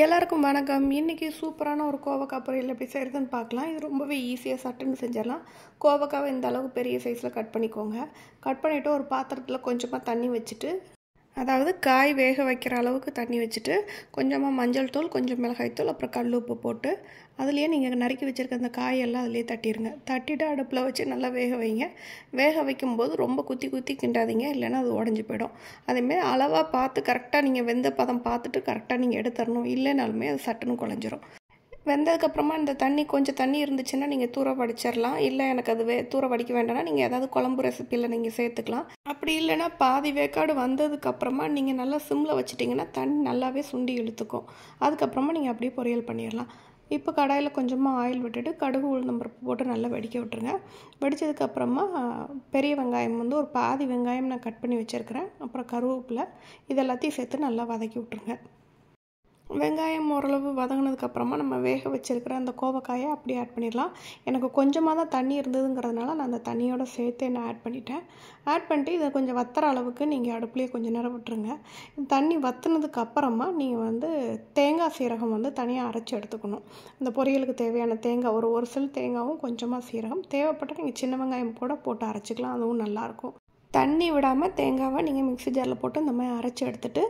எல்லாருக்கும் வணக்கம். இன்றைக்கி சூப்பரான ஒரு கோவக்காய் பொரியல் எப்படி செய்கிறதுன்னு பார்க்கலாம். இது ரொம்பவே ஈஸியாக சட்டுன்னு செஞ்சிடலாம். கோவக்காவை இந்த அளவுக்கு பெரிய சைஸில் கட் பண்ணிக்கோங்க. கட் பண்ணிவிட்டு ஒரு பாத்திரத்தில் கொஞ்சமாக தண்ணி வச்சுட்டு, அதாவது காய் வேக வைக்கிற அளவுக்கு தண்ணி வச்சுட்டு, கொஞ்சமாக மஞ்சள் தூள், கொஞ்சம் மிளகாய்த்தூள், அப்புறம் கல் உப்பு போட்டு அதுலேயே நீங்கள் நறுக்கி வச்சுருக்க அந்த காயெல்லாம் அதிலே தட்டிடுங்க. தட்டிட்டு அடுப்பில் வச்சு நல்லா வேக வைங்க. வேக வைக்கும்போது ரொம்ப குத்தி குத்தி கிண்டாதீங்க, இல்லைன்னா அது உடஞ்சி போயிடும். அதேமாரி அளவாக பார்த்து கரெக்டாக நீங்கள் வெந்த பதம் பார்த்துட்டு கரெக்டாக நீங்கள் எடுத்துடணும். இல்லைனாலுமே அது சட்டுன்னு குழஞ்சிரும். வெந்ததுக்கப்புறமா இந்த கொஞ்சம் தண்ணி இருந்துச்சுன்னா நீங்கள் தூர வடிச்சிடலாம். இல்லை எனக்கு அது தூர வடிக்க வேண்டாம்னா நீங்கள் ஏதாவது குழம்பு ரெசிப்பியில் நீங்கள் சேர்த்துக்கலாம். அப்படி இல்லைன்னா பாதி வேக்காடு வந்ததுக்கப்புறமா நீங்கள் நல்லா சிம்மில் வச்சிட்டிங்கன்னா தண்ணி நல்லாவே சுண்டி இழுத்துக்கும். அதுக்கப்புறமா நீங்கள் அப்படியே பொரியல் பண்ணிடலாம். இப்போ கடாயில் கொஞ்சமாக ஆயில் விட்டுட்டு கடுகு உளுந்தம்பருப்பு போட்டு நல்லா வெடிக்க விட்டுருங்க. வெடித்ததுக்கப்புறமா பெரிய வெங்காயம் ஒரு பாதி வெங்காயம் நான் கட் பண்ணி வச்சுருக்கிறேன். அப்புறம் கருவேப்பிலை இது எல்லாத்தையும் சேர்த்து நல்லா வதக்கி விட்ருங்க. வெங்காயம் ஓரளவு வதங்கினதுக்கப்புறமா நம்ம வேக வச்சுருக்கிற அந்த கோவக்காயை அப்படியே ஆட் பண்ணிடலாம். எனக்கு கொஞ்சமாக தான் தண்ணி இருந்ததுங்கிறதுனால நான் அந்த தண்ணியோடு சேர்த்தே நான் ஆட் பண்ணிவிட்டு இதை கொஞ்சம் வத்துற அளவுக்கு நீங்கள் அடுப்புலேயே கொஞ்சம் நேரம் விட்டுருங்க. தண்ணி வற்றுனதுக்கப்புறமா நீங்கள் தேங்காய் சீரகம் தனியாக அரைச்சி எடுத்துக்கணும். இந்த பொரியலுக்கு தேவையான தேங்காய் ஒரு சில் தேங்காயும் கொஞ்சமாக சீரகம் தேவைப்பட்டால் நீங்கள் சின்ன வெங்காயம் கூட போட்டு அரைச்சிக்கலாம். அதுவும் நல்லாயிருக்கும். தண்ணி விடாமல் தேங்காவை நீங்கள் மிக்ஸி ஜாரில் போட்டு இந்த மாதிரி அரைச்சி எடுத்துகிட்டு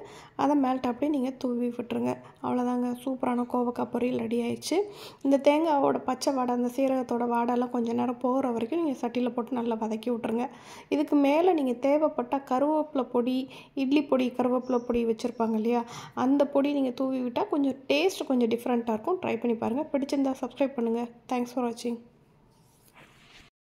அதை மேல்ட்டு அப்படியே நீங்கள் தூவி விட்டுருங்க. அவ்வளோதாங்க, சூப்பரான கோவக்காய் பொரியல் ரெடி ஆயிடுச்சு. இந்த தேங்காவோட பச்சை வாடை, அந்த சீரகத்தோட வாடெல்லாம் கொஞ்சம் நேரம் போகிற வரைக்கும் நீங்கள் சட்டியில் போட்டு நல்லா வதக்கி விட்ருங்க. இதுக்கு மேலே நீங்கள் தேவைப்பட்டால் கருவேப்பிலை பொடி, இட்லி பொடி, கருவேப்பிலை பொடி வச்சுருப்பாங்க இல்லையா, அந்த பொடி நீங்கள் தூவி விட்டால் கொஞ்சம் டேஸ்ட் கொஞ்சம் டிஃப்ரெண்ட்டாக இருக்கும். ட்ரை பண்ணி பாருங்கள். பிடிச்சிருந்தா சப்ஸ்கிரைப் பண்ணுங்கள். தேங்க்ஸ் ஃபார் வாட்சிங்.